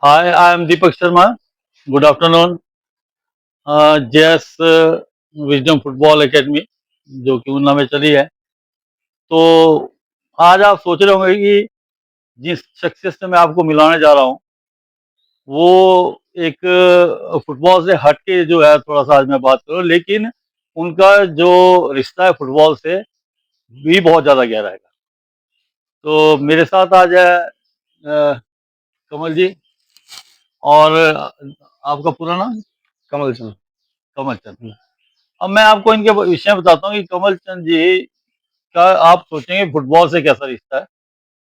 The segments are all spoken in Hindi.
Hi, I am Deepak Sharma. Good afternoon. JS wisdom football academy जो कि उन्ना में चली है। तो आज आप सोच रहे होंगे कि जिस शख्सियत से मैं आपको मिलाने जा रहा हूँ, वो एक फुटबॉल से हट के जो है थोड़ा-सा आज मैं बात करूँ, लेकिन उनका जो रिश्ता है फुटबॉल से भी बहुत ज़्यादा गहरा है। तो मेरे साथ आज है कमल जी और आपका पूरा नाम? कमल चंद। कमल चंद। अब मैं आपको इनके विषय में बताता हूँ कि कमल चंद जी का आप सोचेंगे फुटबॉल से कैसा रिश्ता है।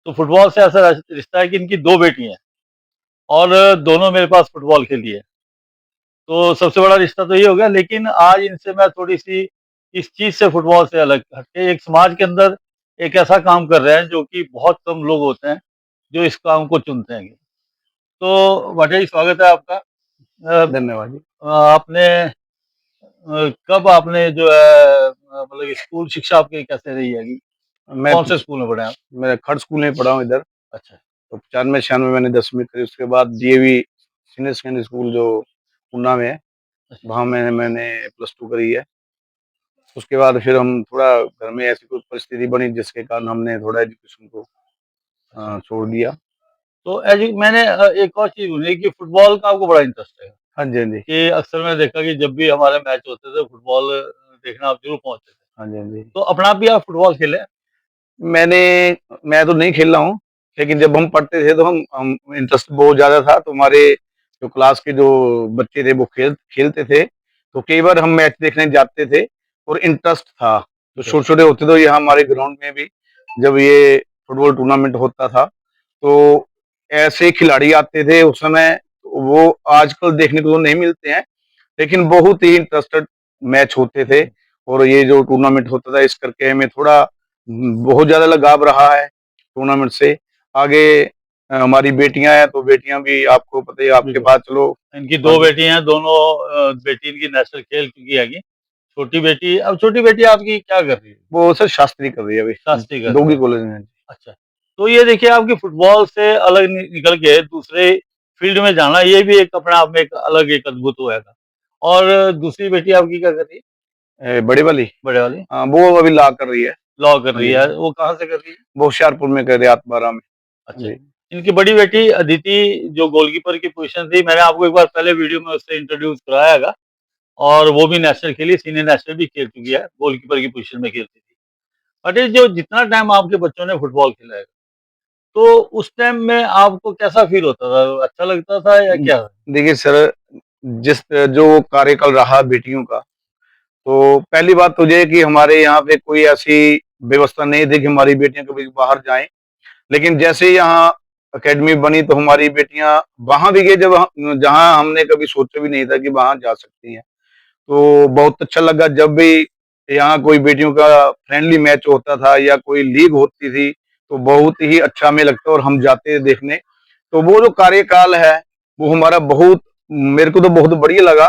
तो फुटबॉल से ऐसा रिश्ता है कि इनकी 2 बेटी हैं और दोनों मेरे पास फुटबॉल खेली है। तो सबसे बड़ा रिश्ता तो ये हो गया, लेकिन आज इनसे मैं थोड़ी-सी इस चीज़ से फुटबॉल से अलग हट के एक समाज के अंदर एक ऐसा काम कर रहे हैं जो कि बहुत कम लोग होते हैं, जो इस काम को चुनते हैं। तो भाटिया जी, स्वागत है आपका। धन्यवाद जी। आपने कब आपने जो है मतलब स्कूल शिक्षा आपकी कैसे रही है? मैं कौन से स्कूल में पढ़े हैं आप? मैं खड़ स्कूल में पढ़ा हूँ इधर। अच्छा। तो 95-96 में मैंने 10वीं करी। उसके बाद डीएवी सीनियर सेकेंडरी स्कूल जो ऊना में है, अच्छा। वहाँ मैंने मैंने +2 करी है। उसके बाद फिर हम थोड़ा घर में ऐसी कुछ परिस्थिति बनी जिसके कारण हमने थोड़ा एजुकेशन को अच्छा। छोड़ दिया। तो मैंने एक और चीज़ सुनी कि फुटबॉल का आपको बड़ा इंटरेस्ट है, हाँ जी, हाँ जी। कि अक्सर मैंने देखा कि जब भी हमारे मैच होते थे फुटबॉल देखने आप ज़रूर पहुँचते थे। हाँ जी, हाँ जी। तो अपना भी आप फुटबॉल खेले हैं? मैंने मैं तो नहीं खेला हूँ, लेकिन जब हम पढ़ते थे तो हम इंटरेस्ट बहुत ज़्यादा था, तो हमारे जो क्लास के जो बच्चे थे वो खेलते थे, तो कई बार हम मैच देखने जाते थे और इंटरेस्ट था। तो इंटरेस्ट। छोटे-छोटे होते तो यहाँ हमारे ग्राउंड में भी जब ये फुटबॉल टूर्नामेंट होता था, तो ऐसे खिलाड़ी आते थे उस समय, वो आजकल देखने को तो नहीं मिलते हैं, लेकिन बहुत ही इंटरेस्टेड मैच होते थे और ये जो टूर्नामेंट होता था इस करके हमें थोड़ा बहुत ज़्यादा लगाव रहा है टूर्नामेंट से। आगे हमारी बेटियाँ हैं, तो बेटियाँ भी आपको पता ही है, आपके बिल्कुल। पास चलो इनकी 2 बाकी बेटी हैं, दोनों बेटी इनकी नेशनल खेल चुकी हैगी। छोटी बेटी आपकी क्या कर रही है? वो सर शास्त्री कर रही है अभी, शास्त्री कर रही डोगी है। कॉलेज में। अच्छा। तो ये देखिए आपकी फुटबॉल से अलग निकल के दूसरे फील्ड में जाना, ये भी एक अपने आप में एक अलग एक अद्भुत वो हैगा। और दूसरी बेटी आपकी क्या कर रही है? बड़ी वाली? बड़े वाली? हाँ, वो अभी लॉ कर रही है। लॉ कर हाँ रही जी, है, वो कहाँ से कर रही है? वो होशियारपुर में कर रही है, रियात बारा में। हाँ अच्छा। जी। इनकी बड़ी बेटी अदिति जो गोलकीपर की पोज़ीशन थी, मैंने आपको एक बार पहले वीडियो में उससे इंट्रोड्यूस कराया हैगा और वो भी नेशनल खेली, सीनियर नेशनल भी खेल चुकी है, गोलकीपर की पोज़ीशन में खेलती थी। बट ये जो जितना टाइम आपके बच्चों ने फुटबॉल खेला है, तो उस टाइम में आपको कैसा फ़ील होता था? अच्छा लगता था या क्या? देखिए सर, जिस जो कार्यकाल रहा बेटियों का, तो पहली बात तो ये है कि हमारे यहाँ पे कोई ऐसी व्यवस्था नहीं थी कि हमारी बेटियां कभी बाहर जाएं। लेकिन जैसे ही यहाँ एकेडमी बनी तो हमारी बेटियां वहां भी गई, जहां हमने कभी सोचा भी नहीं था कि वहां जा सकती हैं। तो बहुत अच्छा लगा जब भी यहाँ कोई बेटियों का फ्रेंडली मैच होता था या कोई लीग होती थी, तो बहुत ही अच्छा हमें लगता और हम जाते थे देखने। तो वो जो कार्यकाल है, वो हमारा बहुत, मेरे को तो बहुत बढ़िया लगा,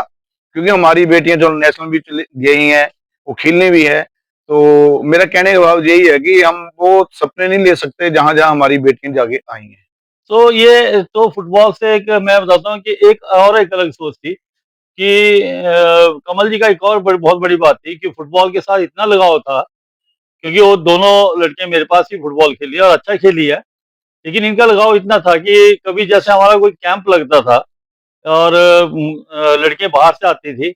क्योंकि हमारी बेटियां जो नेशनल भी चली गई हैं, वो खेलने भी है। तो मेरा कहने का भाव यही है कि हम वो सपने नहीं ले सकते जहां जहां हमारी बेटियां जाके आई हैं। तो ये तो फुटबॉल से एक मैं बताता हूँ कि एक अलग सोच थी कि कमल जी का एक और बहुत बड़ी बात थी कि फुटबॉल के साथ इतना लगाव था, क्योंकि वो दोनों लड़कियां मेरे पास ही फुटबॉल खेली है और अच्छा खेली है। लेकिन इनका लगाव इतना था कि कभी जैसे हमारा कोई कैंप लगता था और लड़कियां बाहर से आती थी,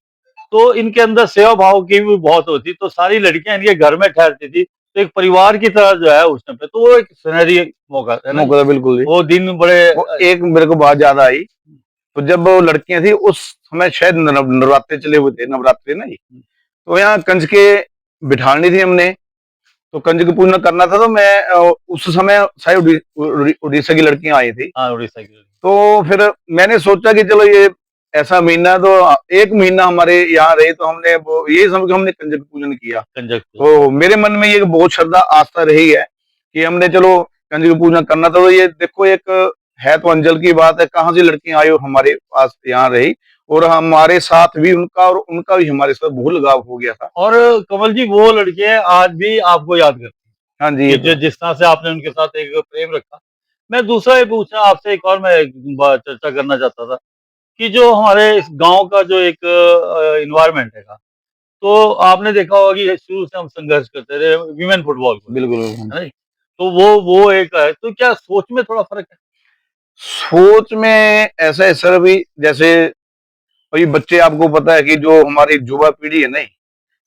तो इनके अंदर सेवा भाव की भी बहुत होती, तो सारी लड़कियां इनके घर में ठहरती थी, तो एक परिवार की तरह जो है उस टाइम पे, तो वो एक सुनहरी मौका है ना जी। मौका था बिल्कुल जी। वो दिन बड़े वो एक मेरे को बात ज्यादा आई, तो जब वो लड़कियां थी उस समय शायद नवरात्रे चले हुए थे, नवरात्रे ना जी। तो यहाँ कंजके बिठानी थी हमने, तो कंजक पूजन करना था, तो मैं उस समय शायद उड़ीसा की लड़कियां आई थी। हाँ, उड़ीसा की। तो फिर मैंने सोचा कि चलो ये ऐसा महीना, तो एक महीना हमारे यहाँ रहे, तो हमने वो यही समझ के हमने कंजक पूजन किया। कंजक पूजन। तो मेरे मन में ये बहुत श्रद्धा आस्था रही है कि हमने चलो कंजक पूजन करना था। तो ये देखो, एक है तो अंजल की बात है, कहाँ से लड़कियां आई और हमारे पास यहाँ रही, और हमारे साथ भी उनका और उनका भी हमारे साथ बहुत लगाव हो गया था। और कमल जी, वो लड़कियां आज भी आपको याद करती हैं हाँ जी, कि ये तो है। जिस तरह से आपने उनके साथ एक प्रेम रखा। मैं दूसरा ये पूछना आपसे, एक और मैं एक चर्चा करना चाहता था कि जो हमारे इस गांव का जो एक इन्वायरमेंट है, तो आपने देखा होगा कि शुरू से हम संघर्ष करते रहे वीमेन फुटबॉल को लेकर, बिल्कुल, बिल्कुल। है नहीं? तो वो एक है, तो क्या सोच में थोड़ा फर्क है? सोच में ऐसा है सर, अभी जैसे अभी बच्चे, आपको पता है कि जो हमारी युवा पीढ़ी है नहीं,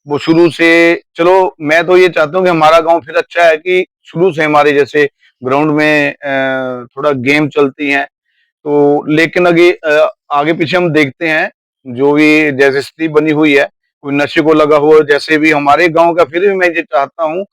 वो शुरू से, चलो मैं तो ये चाहता हूँ कि हमारा गांव फिर अच्छा है कि शुरू से हमारे जैसे ग्राउंड में थोड़ा गेम चलती हैं। तो लेकिन आगे पीछे हम देखते हैं, जो भी जैसे स्थिति बनी हुई है, कोई नशे को लगा हुआ है, जैसे भी हमारे गांव का, फिर भी मैं ये चाहता हूँ,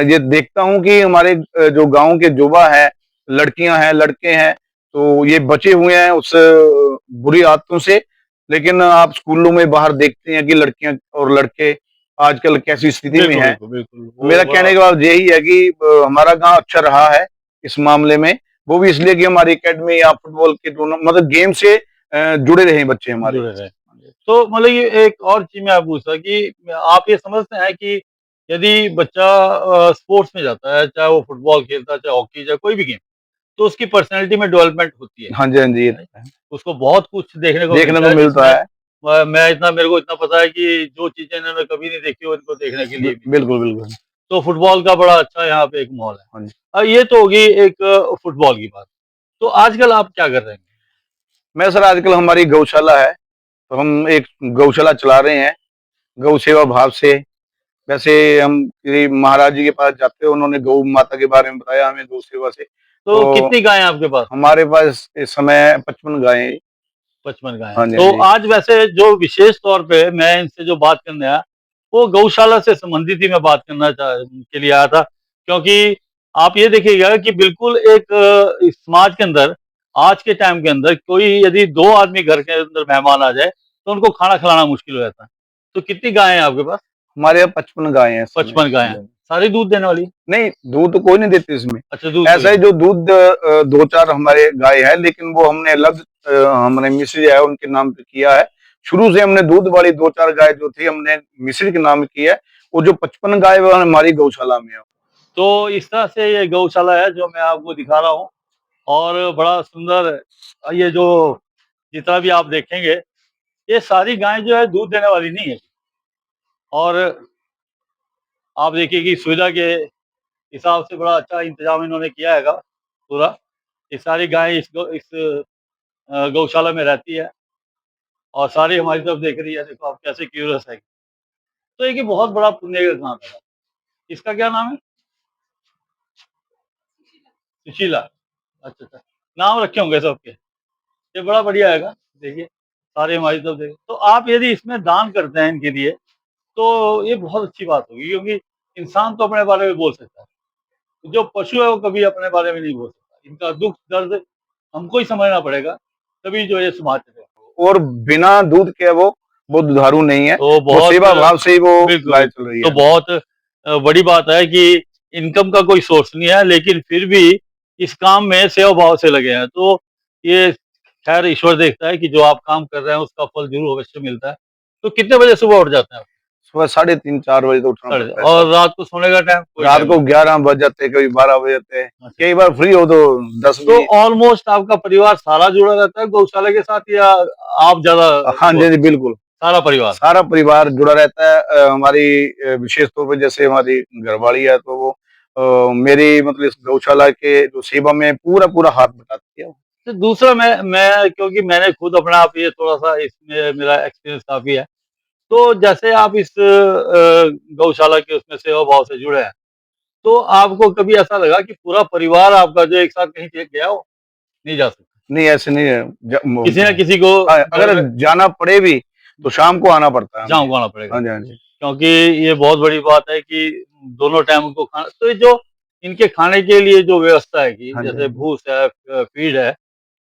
ये देखता हूँ कि हमारे जो गांव के युवा है, लड़कियां हैं, लड़के हैं, तो ये बचे हुए हैं उस बुरी आदतों से। लेकिन आप स्कूलों में बाहर देखते हैं कि लड़कियां और लड़के आजकल कैसी स्थिति में बिल्कुल, हैं। बिल्कुल, बिल्कुल, मेरा वो बड़ा कहने का बात यही है कि हमारा गांव अच्छा रहा है इस मामले में, वो भी इसलिए कि हमारी एकेडमी या फुटबॉल के टूर्नामेंट, मतलब गेम से जुड़े रहे बच्चे हमारे। जुड़े रहे। तो मतलब ये एक और चीज़ मैं आपसे पूछता कि आप ये समझते हैं कि यदि बच्चा स्पोर्ट्स में जाता है, चाहे वो फुटबॉल खेलता है, चाहे हॉकी, चाहे कोई भी गेम, तो उसकी पर्सनैलिटी में डेवलपमेंट होती है, हाँ जी, हाँ जी, ये नहीं? तो है। उसको बहुत कुछ देखने को देखने मिलता को है मिलता जिसमें है। मेरे को इतना पता है कि जो चीज़ें इन्होंने कभी नहीं देखी, वो इनको देखने के लिए मिली। बिल्कुल, बिल्कुल। तो फुटबॉल का बड़ा अच्छा यहाँ पे एक माहौल है। हाँ जी। ये तो होगी एक फुटबॉल की बात। तो आजकल आप क्या कर रहे हैं? मैं सर, आजकल हमारी गौशाला है, तो हम एक गौशाला चला रहे हैं, गौ सेवा भाव से। वैसे हम किसी महाराज जी के पास जाते हैं, उन्होंने गौ माता के बारे में बताया हमें, गौ सेवा से। तो तो कितनी गायें हैं आपके पास? हमारे पास इस समय 55 गायें हैं। 55 गायें हाँ हैं। जी, हाँ तो जी। आज वैसे जो विशेष तौर पे मैं इनसे जो बात करने आया, वो गौशाला से संबंधित ही मैं बात करना के लिए आया था। क्योंकि आप ये देखिएगा कि बिल्कुल एक इस समाज के अंदर, आज के टाइम के अंदर कोई यदि 2 आदमी घर के अंदर मेहमान आ जाए, तो उनको खाना खिलाना मुश्किल हो जाता है। तो कितनी गायें हैं आपके पास? हमारे यहाँ 55 गायें हैं इस समय। 55 गायें हाँ हैं। जी। सारी दूध देने वाली? नहीं, दूध तो कोई नहीं देती इसमें। अच्छा, दूध कोई ऐसा है, नहीं। जो दूध 2-4 हमारे गाय है, लेकिन वो हमने अलग, हमने मिश्र है उनके नाम पे किया है। शुरू से हमने दूध वाली 2-4 गाय जो थी, हमने मिश्र के नाम की है। वो जो 55 गाय, वो हमारी गौशाला में है। तो इस तरह से ये गौशाला है जो मैं आपको दिखा रहा हूँ, और बड़ा सुंदर ये जो जितना भी आप देखेंगे, ये सारी गायें जो है दूध देने वाली नहीं है। और आप देखिए कि सुविधा के हिसाब से बड़ा अच्छा इंतजाम इन्होंने किया हैगा पूरा। ये सारी गायें इस गौशाला में रहती है, और सारी हमारी तरफ देख रही है। देखो आप कैसे क्यूरियस है। तो एक ये बहुत बड़ा पुण्य का काम है। इसका क्या नाम है? सुशीला। अच्छा, अच्छा। नाम रखे होंगे सबके। ये बड़ा बढ़िया हैगा। देखिए, सारे हमारी तरफ देखें। तो आप यदि इसमें दान करते हैं इनके लिए, तो ये बहुत अच्छी बात होगी, क्योंकि इंसान तो अपने बारे में बोल सकता है। जो पशु है वो कभी अपने बारे में नहीं बोल सकता। इनका दुख दर्द हमको ही समझना पड़ेगा, तभी जो ये समाज चलेगा। और बिना दूध के वो दुधारू नहीं है। तो वो बहुत सेवा भाव से ही वो बिल्कुल, गाय बिल्कुल। चल रही तो है। बहुत बड़ी बात है कि इनकम का कोई सोर्स नहीं है, लेकिन फिर भी इस काम में सेवा भाव से लगे हैं। तो ये खैर ईश्वर देखता है कि जो आप काम कर रहे हैं उसका फल ज़रूर अवश्य मिलता है। तो कितने बजे सुबह उठ जाते हैं आप? सुबह 3:30-4 बजे तो उठना साढ़े, पड़ता है और सर। रात को सोने का टाइम कोई रात टाइम को नहीं? 11 बज जाते हैं, कभी 12 बज जाते हैं। अच्छा। कई बार फ्री हो तो 10 तो भी। ऑलमोस्ट आपका परिवार सारा जुड़ा रहता है गौशाला के साथ, या आप ज़्यादा हाँ जी, हाँ इन्वॉल्व? जी, बिल्कुल। सारा परिवार? सारा परिवार जुड़ा रहता है। हमारी विशेष तौर पे जैसे हमारी घरवाली है, तो वो मेरी मतलब इस गौशाला के जो सेवा में पूरा हाथ बटाती है। तो दूसरा मैं क्योंकि मैंने खुद अपने आप ये थोड़ा-सा इसमें मेरा एक्सपीरियंस काफ़ी है। तो जैसे आप इस गौशाला के उसमें सेवा भाव से जुड़े हैं, तो आपको कभी ऐसा लगा कि पूरा परिवार आपका जो एक साथ कहीं पे गया हो? नहीं जा सकता। नहीं, ऐसे नहीं है। किसी न किसी को घर अगर में जाना पड़े भी तो शाम को आना पड़ता है हमें। जाम को आना पड़ेगा। हाँ जी, हाँ जी। क्योंकि ये बहुत बड़ी बात है कि दोनों टाइम उनको खाना, तो ये जो इनके खाने के लिए जो व्यवस्था है कि हाँ जी, हाँ जैसे जी। भूस है, फीड है,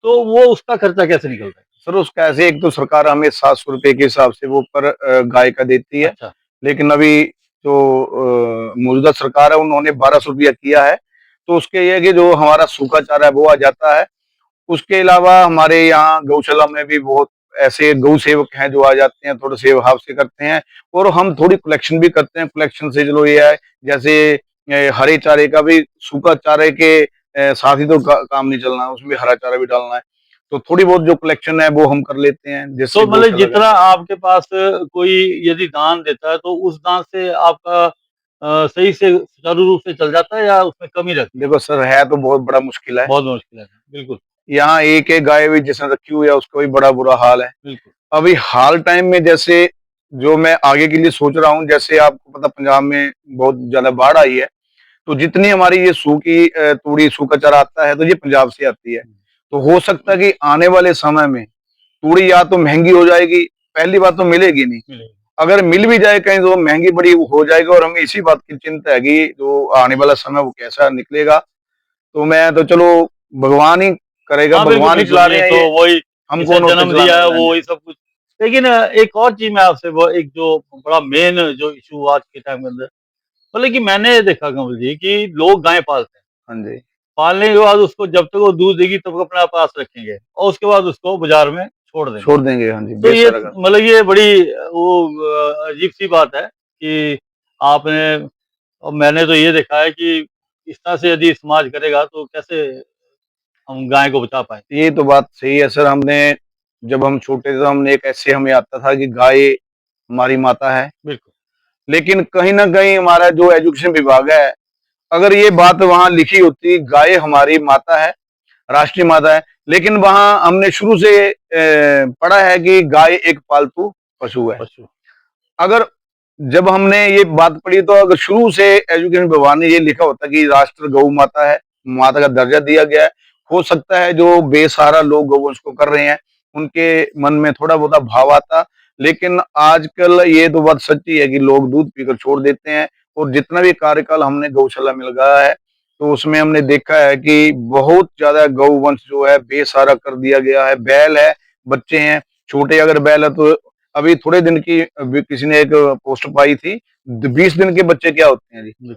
तो वो उसका खर्चा कैसे निकलता है? सर, उसका ऐसे, एक तो सरकार हमें 700 रुपए के हिसाब से वो पर गाय का देती है। अच्छा, लेकिन अभी जो मौजूदा सरकार है, उन्होंने 1200 रुपया किया है। तो उसके ये है कि जो हमारा सूखा चारा है वो आ जाता है। उसके अलावा हमारे यहाँ गौशाला में भी बहुत ऐसे गौ सेवक हैं जो आ जाते हैं, थोड़े सेवा भाव से करते हैं। और हम थोड़ी कलेक्शन भी करते हैं। कलेक्शन से चलो ये है, जैसे हरे चारे का भी, सूखा चारे के साथ ही तो काम नहीं चलना, उसमें भी हरा चारा भी डालना है। तो थोड़ी बहुत जो कलेक्शन है वो हम कर लेते हैं, जिससे तो मतलब गौशाला जितना का। आपके पास कोई यदि दान देता है तो उस दान से आपका सही से सुचारू रूप से चल जाता है या उसमें कमी रहती है? देखो सर, है तो बहुत बड़ा मुश्किल है। बहुत मुश्किल है। बिल्कुल, यहाँ एक-एक गाय भी जिसने रखी हुई है उसका भी बड़ा बुरा हाल है। बिल्कुल। अभी हाल टाइम में जैसे जो मैं आगे के लिए सोच रहा हूँ, जैसे आपको पता पंजाब में बहुत ज़्यादा बाढ़ आई है, तो जितनी हमारी ये सूखी तूड़ी, सूखा चारा आता है तो ये पंजाब से आती है। तो हो सकता है कि आने वाले समय में तूड़ी या तो महँगी हो जाएगी, पहली बात तो मिलेगी नहीं। मिलेगी। अगर मिल भी जाए कहीं तो महँगी बड़ी हो जाएगी और हमें इसी बात की चिंता है कि जो आने वाला समय वो कैसा निकलेगा। तो मैं तो चलो भगवान ही करेगा, हाँ, बिल्कुल, भगवान ही बिल्कुल। चला ये रहे हैं तो ये, वही हम जिसे कौन होते जन्म चलाने दिया है वाले? हाँ वो जी। ही सब कुछ। लेकिन एक और चीज़ मैं आपसे वो एक जो बड़ा मेन जो इश्यू आज के टाइम के अंदर मतलब कि मैंने देखा कमल जी कि लोग गाय पालते हैं। हाँ जी, पालने के बाद उसको जब तक वो दूध देगी तब तक अपने पास रखेंगे और उसके बाद उसको बाज़ार में छोड़ देंगे। छोड़ देंगे, हाँ जी, तो ये बेसहारा कर देंगे। मतलब ये बड़ी वो अजीब-सी बात है कि आपने और मैंने तो ये देखा है कि इस तरह से यदि समाज करेगा तो कैसे हम गाय को बचा पाएँ? ये तो बात सही है सर, हमने जब हम छोटे थे तो हमने एक ऐसे हमें आता था कि गाय हमारी माता है, बिल्कुल, लेकिन कहीं न कहीं हमारा जो एजुकेशन विभाग है, अगर ये बात वहाँ लिखी होती गाय हमारी माता है, राष्ट्रीय माता है, लेकिन वहाँ हमने शुरू से पढ़ा है कि गाय एक पालतू पशु है। पशु। अगर जब हमने ये बात पढ़ी तो अगर शुरू से एजुकेशन विभाग ने ये लिखा होता कि राष्ट्र गौ माता है, माता का दर्जा दिया गया है, हो सकता है जो बेसहारा लोग गौवंश को कर रहे हैं, उनके मन में थोड़ा बहुत भाव आता। लेकिन आजकल ये तो बात सच्ची है कि लोग दूध पीकर छोड़ देते हैं और जितना भी कार्यकाल हमने गौशाला में लगाया है, तो उसमें हमने देखा है कि बहुत ज़्यादा गौवंश जो है बेसहारा कर दिया गया है। बैल है, बच्चे हैं, छोटे अगर बैल है तो अभी थोड़े दिन की अभी किसी ने एक पोस्ट पाई थी, 20 दिन के बच्चे क्या होते हैं जी? जी,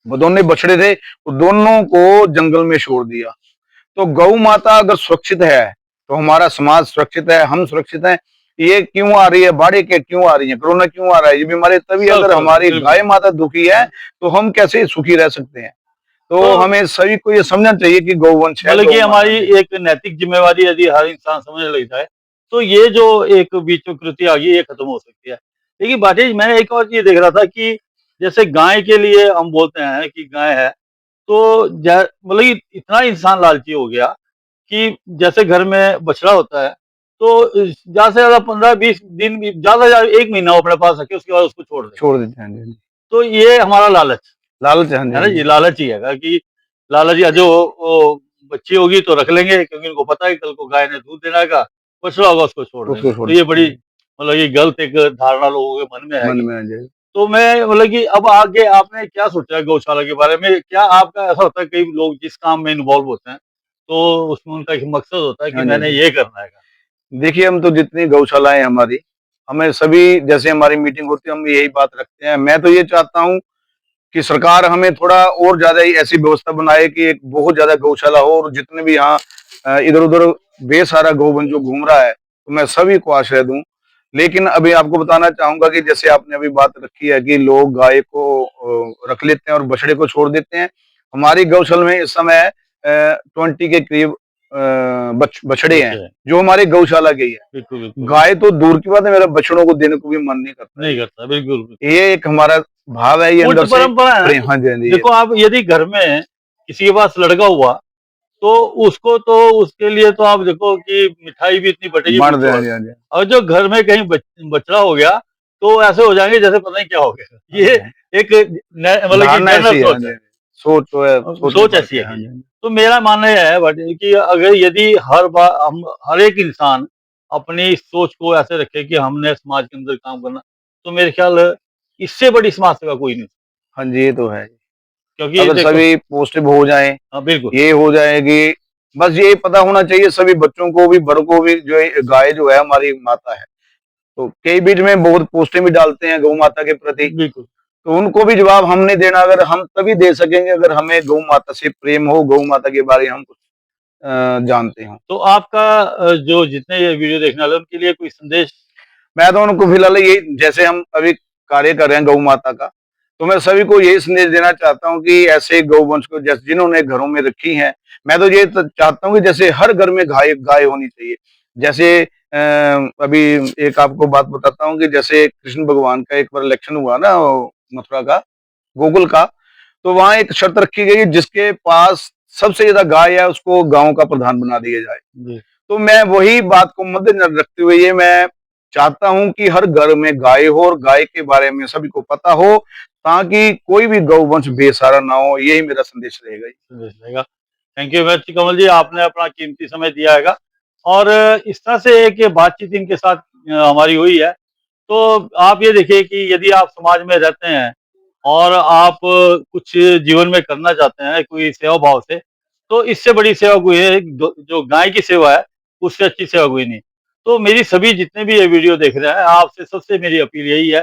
वो दोनों बछड़े थे, वो दोनों को जंगल में छोड़ दिया। तो गौ माता अगर सुरक्षित है, तो हमारा समाज सुरक्षित है, हम सुरक्षित हैं। ये क्यों आ रही है, बाढ़ें के क्यों आ रही हैं, कोरोना क्यों आ रहा है, ये बीमारी तभी सब अगर सब हमारी बिल्कुल। गाय माता दुखी है, तो हम कैसे सुखी रह सकते हैं? तो तो हमें सभी को ये समझना चाहिए कि गौवंश है, मतलब गौ कि माता हमारी जी। एक नैतिक ज़िम्मेवारी यदि हर इंसान समझने लग जाए, तो ये जो एक बीच में कुरीति आ गई ये खत्म हो सकती है। लेकिन बाकी मैं एक और चीज़ देख रहा था कि जैसे गाय के लिए हम बोलते हैं कि गाय है, तो मतलब कि इतना इंसान लालची हो गया कि जैसे घर में बछड़ा होता है, तो ज़्यादा से ज़्यादा 15-20 दिन भी ज़्यादा से ज़्यादा 1 महीना वो अपने पास रखे, उसके बाद उसको छोड़ दे। छोड़ देते हैं, हाँ जी। तो ये हमारा लालच लालच है, हाँ जी, है हाँ ना? जी। ये लालच ही है कि लालच या जो वो बच्ची होगी तो रख लेंगे क्योंकि उनको पता है कि कल को गाय ने दूध देना का, बछड़ा होगा उसको छोड़ देंगे। उसको छोड़ तो ये देते बड़ी हैं, मतलब ये गलत एक धारणा लोगों के मन में मन हैगी। में आ जाए। तो मैं मतलब कि अब आगे आपने क्या सोचा है गौशाला के बारे में? क्या आपका ऐसा होता है कई लोग जिस काम में इन्वॉल्व होते हैं, तो उसमें उनका एक मकसद होता है कि हाँ जी, हाँ मैंने जी। ये करना है। देखिए, हम तो जितनी गौशालाएँ हैं हमारी, हमें सभी जैसे हमारी मीटिंग होती है, हम यही बात रखते हैं। मैं तो ये चाहता हूँ कि सरकार हमें थोड़ा और ज़्यादा ही ऐसी व्यवस्था बनाए कि एक बहुत ज़्यादा गौशाला हो और जितने भी यहाँ इधर-उधर बेसहारा गौवंश जो घूम रहा है, तो मैं सभी को आश्रय दूँ। लेकिन अभी आपको बताना चाहूँगा कि जैसे आपने अभी बात रखी है कि लोग गाय को रख लेते हैं और बछड़े को छोड़ देते हैं। हमारी गौशाला में इस समय 20 के करीब बछड़े हैं, बच्चे जो हमारी गौशाला के ही है। बिल्कुल, बिल्कुल। गाय तो दूर की बात है, मेरा बछड़ों को देने को भी मन नहीं करता नहीं जी। करता, बिल्कुल, बिल्कुल। ये एक हमारा भाव है, ये कुछ अंदर से परंपरा है ना प्रेम। हाँ जी, हाँ जी। देखो आप यदि घर में किसी के पास लड़का हुआ, तो उसको तो उसके लिए तो आप देखो कि मिठाई भी इतनी बँटेगी बाँट दें, पूछो हाँ मत। जी, हाँ जी। और जो घर में कहीं बछड़ा हो गया, तो ऐसे हो जाएँगे जैसे पता नहीं क्या हो गया। हाँ ये जी, हाँ। एक न मतलब कि धारणा जनरल ऐसी है, हाँ सोच जी, है। हाँ जी। सोच जो है, सोच में सोच फ़र्क ऐसी है है। हाँ कि जी, हाँ जी। तो मेरा मानना ये है बट कि अगर यदि हर बार हम हर एक इंसान अपनी सोच को ऐसे रखे कि हमने समाज के अंदर काम करना, तो मेरे ख्याल इससे बड़ी समाज सेवा कोई नहीं। हाँ जी, ये तो है। क्योंकि अगर देखो सभी पॉज़िटिव हो जाएँ, हाँ, बिल्कुल। ये हो जाएगी, बस ये पता होना चाहिए सभी बच्चों को भी, बड़ों को भी जो है गाय जो है हमारी माता है। तो कई बीच में बहुत पोस्टें भी डालते हैं गौ माता के प्रति, बिल्कुल। तो उनको भी जवाब हमने देना, अगर हम तभी दे सकेंगे अगर हमें गौ माता से प्रेम हो, गौ माता के बारे में हम कुछ जानते हों। तो आपका जो जितने ये वीडियो देखने वाले हैं उनके लिए कोई संदेश मैं तो उनको फिलहाल यही, जैसे हम अभी कार्य कर रहे हैं गौ माता का, तो मैं सभी को यही संदेश देना चाहता हूँ कि ऐसे गौवंश को जैसे जिन्होंने घरों में रखी हैं, मैं तो ये चाहता हूँ कि जैसे हर घर में गाय गाय होनी चाहिए। जैसे अभी एक आपको बात बताता हूँ कि जैसे कृष्ण भगवान का एक बार इलेक्शन हुआ ना मथुरा का, गोकुल का, तो वहाँ एक शर्त रखी गई जिसके पास सबसे ज्यादा गाय है उसको गाँव का प्रधान बना दिया जाए। जी, तो मैं वही बात को मद्देनजर रखते हुए ये मैं चाहता हूँ कि हर घर में गाय हो और गाय के बारे में सभी को पता हो, ताकि कोई भी गौवंश बेसहारा ना हो, यही मेरा संदेश रहेगा। संदेश रहेगा। थैंक यू वेरी मच कमल जी, आपने अपना कीमती समय दिया हैगा और इस तरह से एक ये बातचीत इनके साथ हमारी हुई है। तो आप ये देखिए कि यदि आप समाज में रहते हैं और आप कुछ जीवन में करना चाहते हैं कोई सेवा भाव से, तो इससे बड़ी सेवा कोई है जो गाय की सेवा है, उससे अच्छी सेवा कोई नहीं। तो मेरी सभी जितने भी ये वीडियो देख रहे हैं, आपसे सबसे मेरी अपील यही है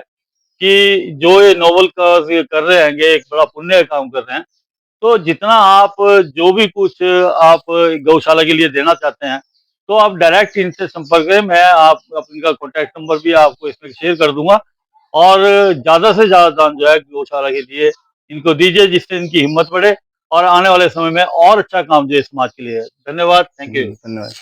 कि जो ये नोबल कॉज़ ये कर रहे हैं, ये एक बड़ा पुण्य का काम कर रहे हैं, तो जितना आप जो भी कुछ आप गौशाला के लिए देना चाहते हैं, तो आप डायरेक्ट इनसे संपर्क करें। मैं आप इनका कॉन्टैक्ट नंबर भी आपको इसमें शेयर कर दूँगा और ज़्यादा से ज़्यादा दान जो है गौशाला के लिए इनको दीजिए, जिससे इनकी हिम्मत बढ़े और आने वाले समय में और अच्छा काम जो है समाज के लिए है। धन्यवाद, थैंक जी, यू। धन्यवाद।